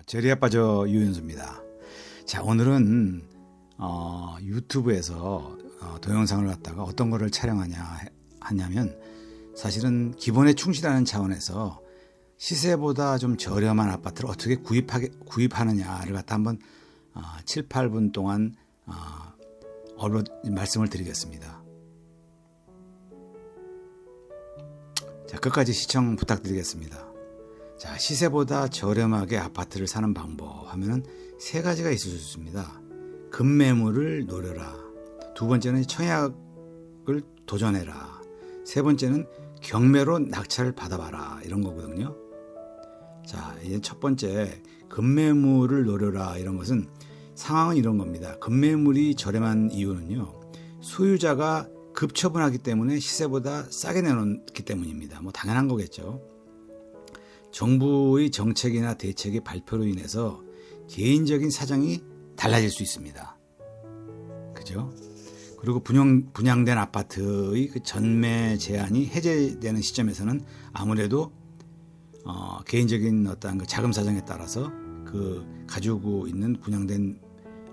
제리에 빠져 유윤수입니다. 자, 오늘은 유튜브에서 동영상을 갖다가 어떤 거를 하냐면 사실은 기본에 충실하는 차원에서 시세보다 좀 저렴한 아파트를 어떻게 구입하느냐를 갖다 한번 7, 8분 동안 말씀을 드리겠습니다. 자, 끝까지 시청 부탁드리겠습니다. 자, 시세보다 저렴하게 아파트를 사는 방법 하면은 세 가지가 있을 수 있습니다. 급매물을 노려라. 두 번째는 청약을 도전해라. 세 번째는 경매로 낙찰을 받아봐라. 이런 거거든요. 자, 이제 첫 번째 급매물을 노려라 이런 것은 상황은 이런 겁니다. 급매물이 저렴한 이유는요. 소유자가 급처분하기 때문에 시세보다 싸게 내놓기 때문입니다. 뭐 당연한 거겠죠. 정부의 정책이나 대책의 발표로 인해서 개인적인 사정이 달라질 수 있습니다. 그죠? 그리고 분양된 아파트의 그 전매 제한이 해제되는 시점에서는 아무래도 개인적인 어떤 그 자금 사정에 따라서 그 가지고 있는 분양된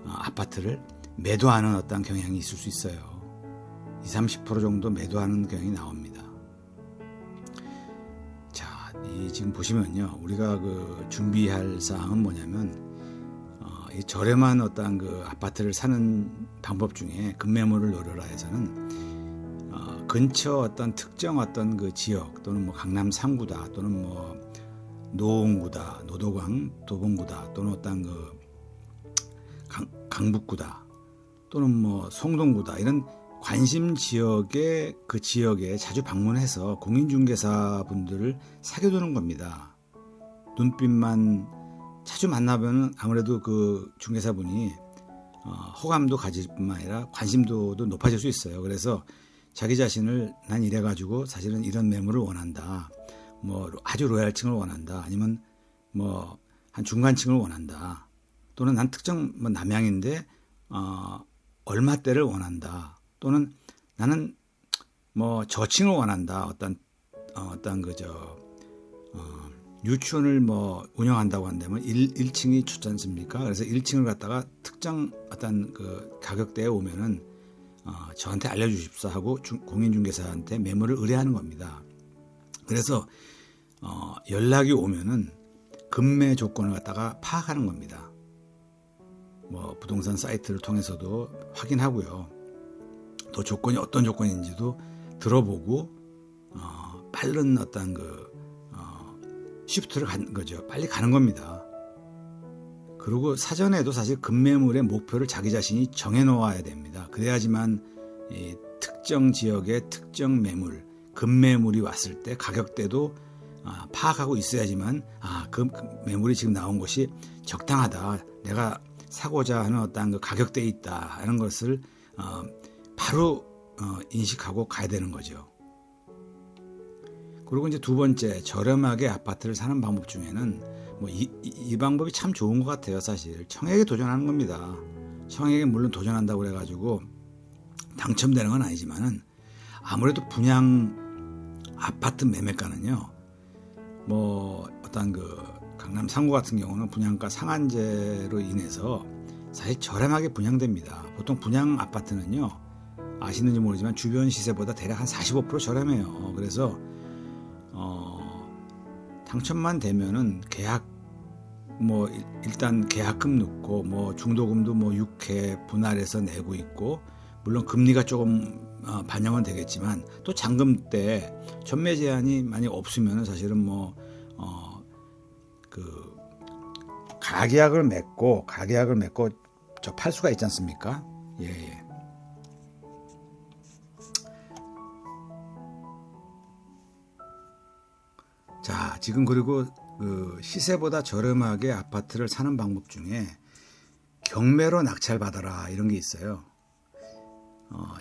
아파트를 매도하는 어떤 경향이 있을 수 있어요. 20, 30% 정도 매도하는 경향이 나옵니다. 지금 보시면요, 우리가 그 준비할 사항은 뭐냐면 이 저렴한 어떤 그 아파트를 사는 방법 중에 급매물을 노려라 해서는 근처 어떤 특정 어떤 그 지역 또는 뭐 강남 상구다 또는 뭐 노원구다, 노도강, 도봉구다 또는 어떤 그 강북구다 또는 뭐 송동구다 이런 관심 지역에 그 지역에 자주 방문해서 공인중개사 분들을 사귀어두는 겁니다. 눈빛만 자주 만나면 아무래도 그 중개사분이 호감도 가질 뿐만 아니라 관심도도 높아질 수 있어요. 그래서 자기 자신을 난 이래가지고 사실은 이런 매물을 원한다. 뭐 아주 로얄층을 원한다. 아니면 뭐 한 중간층을 원한다. 또는 난 특정 뭐 남양인데 얼마대를 원한다. 또는 나는 뭐 저층을 원한다. 어떤 유치원을 뭐 운영한다고 한다면 1층이 좋지 않습니까? 그래서 1층을 갖다가 특정 어떤 그 가격대에 오면은 저한테 알려주십사 하고 공인중개사한테 매물을 의뢰하는 겁니다. 그래서 연락이 오면은 급매 조건을 갖다가 파악하는 겁니다. 뭐 부동산 사이트를 통해서도 확인하고요. 또 조건이 어떤 조건인지도 들어보고 빠른 어떤 시프트를 가는 거죠. 빨리 가는 겁니다. 그리고 사전에도 사실 급매물의 목표를 자기 자신이 정해놓아야 됩니다. 그래야지만 이 특정 지역의 특정 매물, 급매물이 왔을 때 가격대도 파악하고 있어야지만 그 매물이 지금 나온 것이 적당하다. 내가 사고자 하는 어떤 그 가격대에 있다 하는 것을 바로 인식하고 가야 되는 거죠. 그리고 이제 두 번째, 저렴하게 아파트를 사는 방법 중에는 뭐 이 방법이 참 좋은 것 같아요. 사실 청약에 도전하는 겁니다. 청약에 물론 도전한다고 그래가지고 당첨되는 건 아니지만은 아무래도 분양 아파트 매매가는요. 뭐 어떤 그 강남 상구 같은 경우는 분양가 상한제로 인해서 사실 저렴하게 분양됩니다. 보통 분양 아파트는요. 아시는지 모르지만 주변 시세보다 대략 한 45% 저렴해요. 그래서 당첨만 되면은 계약 뭐 일단 계약금 넣고 뭐 중도금도 뭐 6회 분할해서 내고 있고 물론 금리가 조금 반영은 되겠지만 또 잔금 때 전매 제한이 많이 없으면은 사실은 뭐 그 가계약을 맺고 저 팔 수가 있지 않습니까? 예. 자, 지금 그리고 그 시세보다 저렴하게 아파트를 사는 방법 중에 경매로 낙찰 받아라 이런 게 있어요.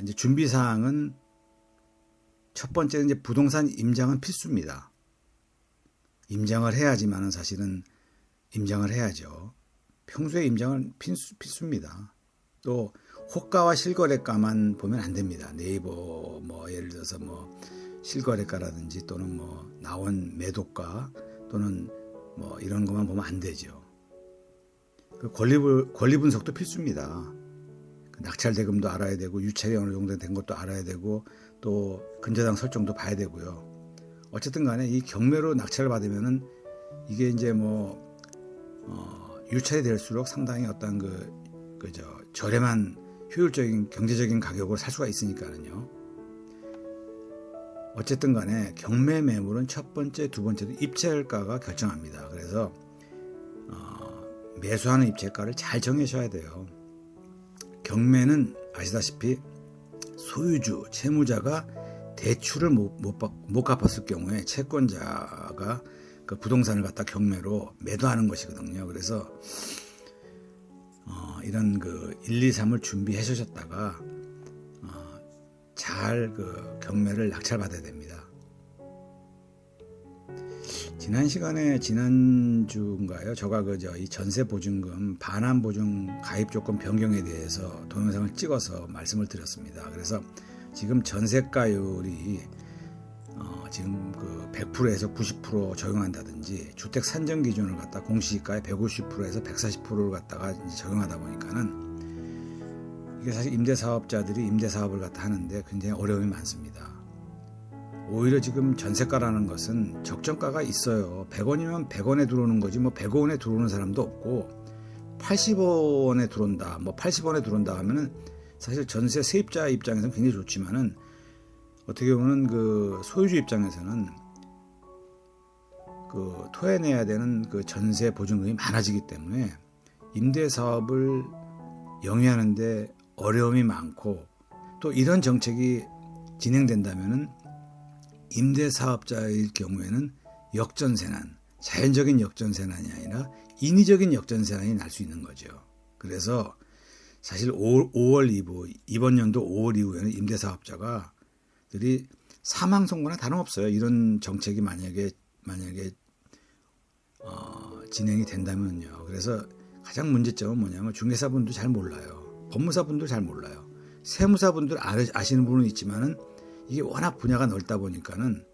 이제 준비 사항은 첫 번째는 이제 부동산 임장은 필수입니다. 임장을 해야지만은 사실은 임장을 해야죠. 평소에 임장은 필수입니다. 또 호가와 실거래가만 보면 안 됩니다. 네이버 뭐 예를 들어서 뭐 실거래가라든지 또는 뭐 나온 매도가 또는 뭐 이런 것만 보면 안 되죠. 그 권리 분석도 필수입니다. 그 낙찰 대금도 알아야 되고 유찰이 어느 정도 된 것도 알아야 되고 또 근저당 설정도 봐야 되고요. 어쨌든 간에 이 경매로 낙찰을 받으면은 이게 이제 뭐 유찰이 될수록 상당히 어떤 저렴한 효율적인 경제적인 가격으로 살 수가 있으니까는요. 어쨌든 간에 경매 매물은 첫 번째, 두 번째도 입찰가가 결정합니다. 그래서 매수하는 입찰가를 잘 정하셔야 돼요. 경매는 아시다시피 소유주, 채무자가 대출을 못 갚았을 경우에 채권자가 그 부동산을 갖다 경매로 매도하는 것이거든요. 그래서 이런 1, 2, 3을 준비해 주셨다가 잘 경매를 낙찰받아야 됩니다. 지난주인가요? 제가 이 전세 보증금 반환 보증 가입 조건 변경에 대해서 동영상을 찍어서 말씀을 드렸습니다. 그래서 지금 전세가율이 지금 100%에서 90% 적용한다든지 주택 산정 기준을 갖다 공시지가의 150%에서 140%를 갖다가 이제 적용하다 보니까는 이게 사실 임대사업자들이 임대사업을 갖다 하는데 굉장히 어려움이 많습니다. 오히려 지금 전세가라는 것은 적정가가 있어요. 100원이면 100원에 들어오는 거지 뭐 105원에 들어오는 사람도 없고 80원에 들어온다, 뭐 80원에 들어온다 하면은 사실 전세 세입자 입장에서는 굉장히 좋지만은 어떻게 보면 소유주 입장에서는 토해내야 되는 전세 보증금이 많아지기 때문에 임대 사업을 영위하는데 어려움이 많고 또 이런 정책이 진행된다면은 임대 사업자일 경우에는 역전세난, 자연적인 역전세난이 아니라 인위적인 역전세난이 날 수 있는 거죠. 그래서 사실 5월 이후, 이번 연도 5월 이후에는 임대 사업자들이 사망 선고나 다름없어요. 이런 정책이 만약에 진행이 된다면요. 그래서 가장 문제점은 뭐냐면 중개사분도 잘 몰라요. 법무사분도 잘 몰라요. 세무사분들 아시는 분은 있지만은 이게 워낙 분야가 넓다 보니까는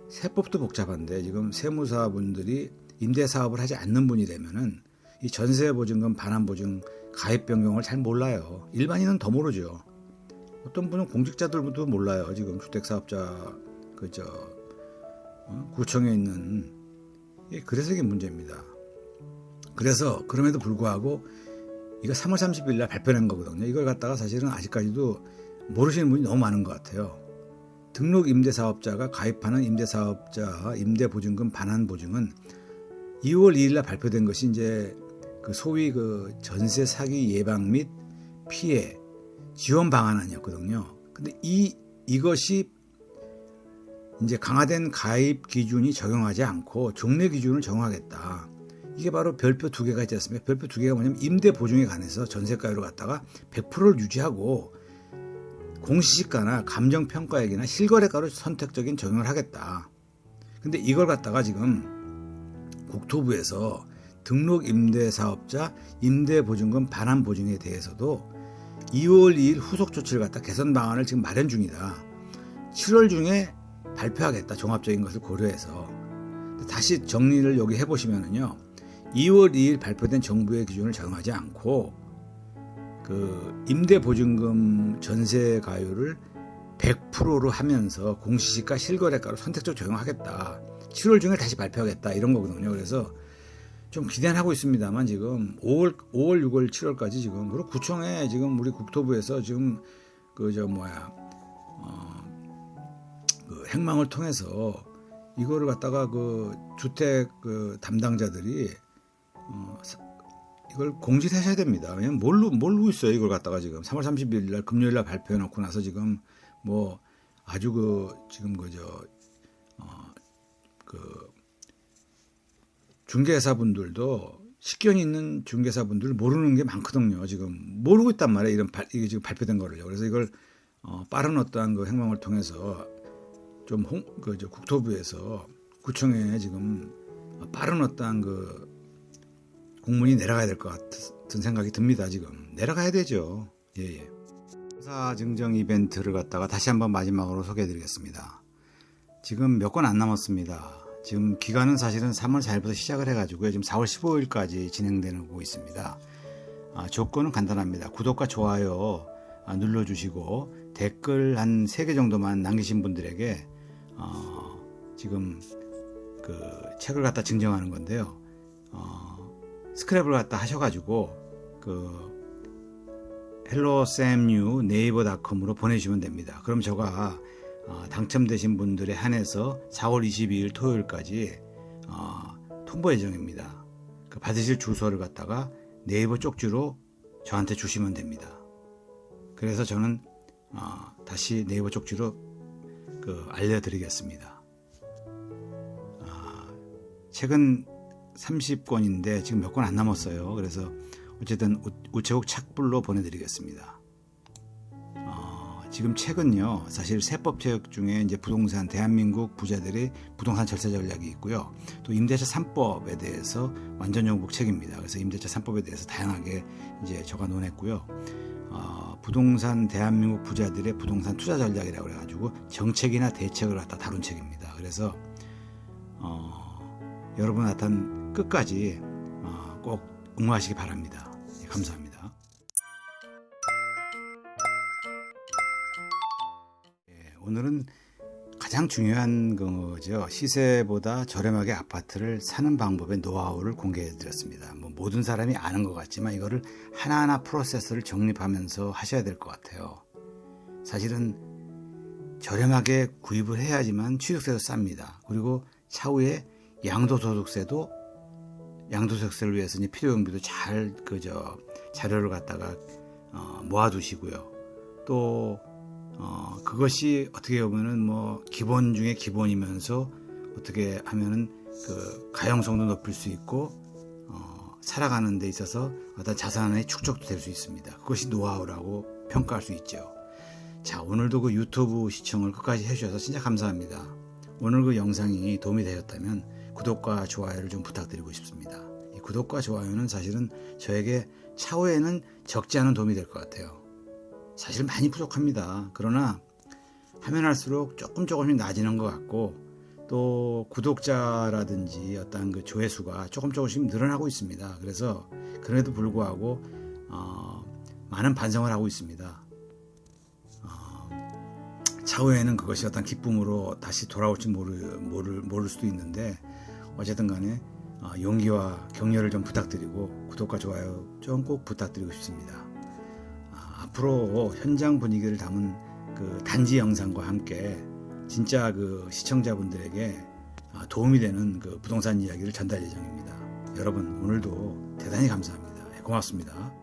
세법도 복잡한데 지금 세무사분들이 임대 사업을 하지 않는 분이 되면은 이 전세 보증금 반환 보증 가입 변경을 잘 몰라요. 일반인은 더 모르죠. 어떤 분은 공직자들도 몰라요. 지금 주택사업자 구청에 있는 그래서 이게 문제입니다. 그래서 그럼에도 불구하고 이거 3월 30일 날 발표된 거거든요. 이걸 갖다가 사실은 아직까지도 모르시는 분이 너무 많은 것 같아요. 등록 임대사업자가 가입하는 임대사업자 임대보증금 반환 보증은 2월 2일 날 발표된 것이 이제 소위 전세 사기 예방 및 피해 지원 방안안이었거든요. 근데 이것이 이제 강화된 가입 기준이 적용하지 않고 종래 기준을 정하겠다. 이게 바로 별표 두 개가 있지 않습니까? 별표 두 개가 뭐냐면 임대 보증에 관해서 전세가율을 갖다가 100%를 유지하고 공시지가나 감정평가액이나 실거래가로 선택적인 적용을 하겠다. 근데 이걸 갖다가 지금 국토부에서 등록 임대사업자 임대보증금 반환 보증에 대해서도 2월 2일 후속 조치를 갖다 개선 방안을 지금 마련 중이다. 7월 중에 발표하겠다. 종합적인 것을 고려해서. 다시 정리를 여기 해보시면은요. 2월 2일 발표된 정부의 기준을 적용하지 않고 임대보증금 전세가율을 100%로 하면서 공시지가 실거래가로 선택적으로 적용하겠다. 7월 중에 다시 발표하겠다. 이런 거거든요. 그래서 좀 기대는 하고 있습니다만 지금 5월, 6월, 7월까지 지금 그리고 구청에 지금 우리 국토부에서 지금 행망을 통해서 이거를 갖다가 주택 담당자들이 이걸 공지를 하셔야 됩니다. 왜냐면 모르고 있어요. 이걸 갖다가 지금 3월 30일 날 금요일 날 발표해 놓고 나서 지금 아주 지금 중개사분들도 식견이 있는 중개사분들 모르는 게 많거든요. 지금 모르고 있단 말이에요. 이게 지금 발표된 거를요. 그래서 이걸 빠른 어떠한 행방을 통해서 좀 국토부에서 구청에 지금 빠른 어떠한 공문이 내려가야 될 것 같은 생각이 듭니다. 지금 내려가야 되죠. 예. 공사 증정 이벤트를 갖다가 다시 한번 마지막으로 소개해드리겠습니다. 지금 몇 건 안 남았습니다. 지금 기간은 사실은 3월 4일부터 시작을 해가지고요. 지금 4월 15일까지 진행되고 있습니다. 조건은 간단합니다. 구독과 좋아요 눌러주시고 댓글 한 3개 정도만 남기신 분들에게 지금 그 책을 갖다 증정하는 건데요. 스크랩을 갖다 하셔가지고 그 hellosamnew 네이버닷컴으로 보내주시면 됩니다. 그럼 제가 당첨되신 분들에 한해서 4월 22일 토요일까지 통보 예정입니다. 그 받으실 주소를 갖다가 네이버 쪽지로 저한테 주시면 됩니다. 그래서 저는 다시 네이버 쪽지로 알려드리겠습니다. 책은 30권인데 지금 몇 권 안 남았어요. 그래서 어쨌든 우체국 착불로 보내드리겠습니다. 지금 책은요, 사실 세법책 중에 이제 부동산, 대한민국 부자들의 부동산 절세 전략이 있고요. 또 임대차 3법에 대해서 완전 정복 책입니다. 그래서 임대차 3법에 대해서 다양하게 이제 제가 논했고요. 부동산, 대한민국 부자들의 부동산 투자 전략이라고 해가지고 정책이나 대책을 갖다 다룬 책입니다. 그래서 여러분 하여튼 끝까지 꼭 응원하시기 바랍니다. 예, 감사합니다. 예, 오늘은 가장 중요한 거죠. 시세보다 저렴하게 아파트를 사는 방법의 노하우를 공개해 드렸습니다. 모든 사람이 아는 것 같지만 이거를 하나하나 프로세스를 정립하면서 하셔야 될 것 같아요. 사실은 저렴하게 구입을 해야지만 취득세도 쌉니다. 그리고 차후에 양도소득세를 위해서 이제 필요용비도 잘 자료를 갖다가 모아두시고요. 또 그것이 어떻게 보면은 기본 중에 기본이면서 어떻게 하면은 그 가용성도 높일 수 있고 살아가는 데 있어서 어떤 자산의 축적도 될 수 있습니다. 그것이 노하우라고 평가할 수 있죠. 자, 오늘도 그 유튜브 시청을 끝까지 해주셔서 진짜 감사합니다. 오늘 그 영상이 도움이 되셨다면 구독과 좋아요를 좀 부탁드리고 싶습니다. 이 구독과 좋아요는 사실은 저에게 차후에는 적지 않은 도움이 될 것 같아요. 사실 많이 부족합니다. 그러나 하면 할수록 조금씩 나아지는 것 같고, 또 구독자라든지 어떤 그 조회수가 조금씩 늘어나고 있습니다. 그래서 그럼에도 불구하고 많은 반성을 하고 있습니다. 차후에는 그것이 어떤 기쁨으로 다시 돌아올지 모를 수도 있는데, 어쨌든 간에 용기와 격려를 좀 부탁드리고 구독과 좋아요 좀 꼭 부탁드리고 싶습니다. 앞으로 현장 분위기를 담은 그 단지 영상과 함께 진짜 그 시청자분들에게 도움이 되는 그 부동산 이야기를 전달 예정입니다. 여러분 오늘도 대단히 감사합니다. 고맙습니다.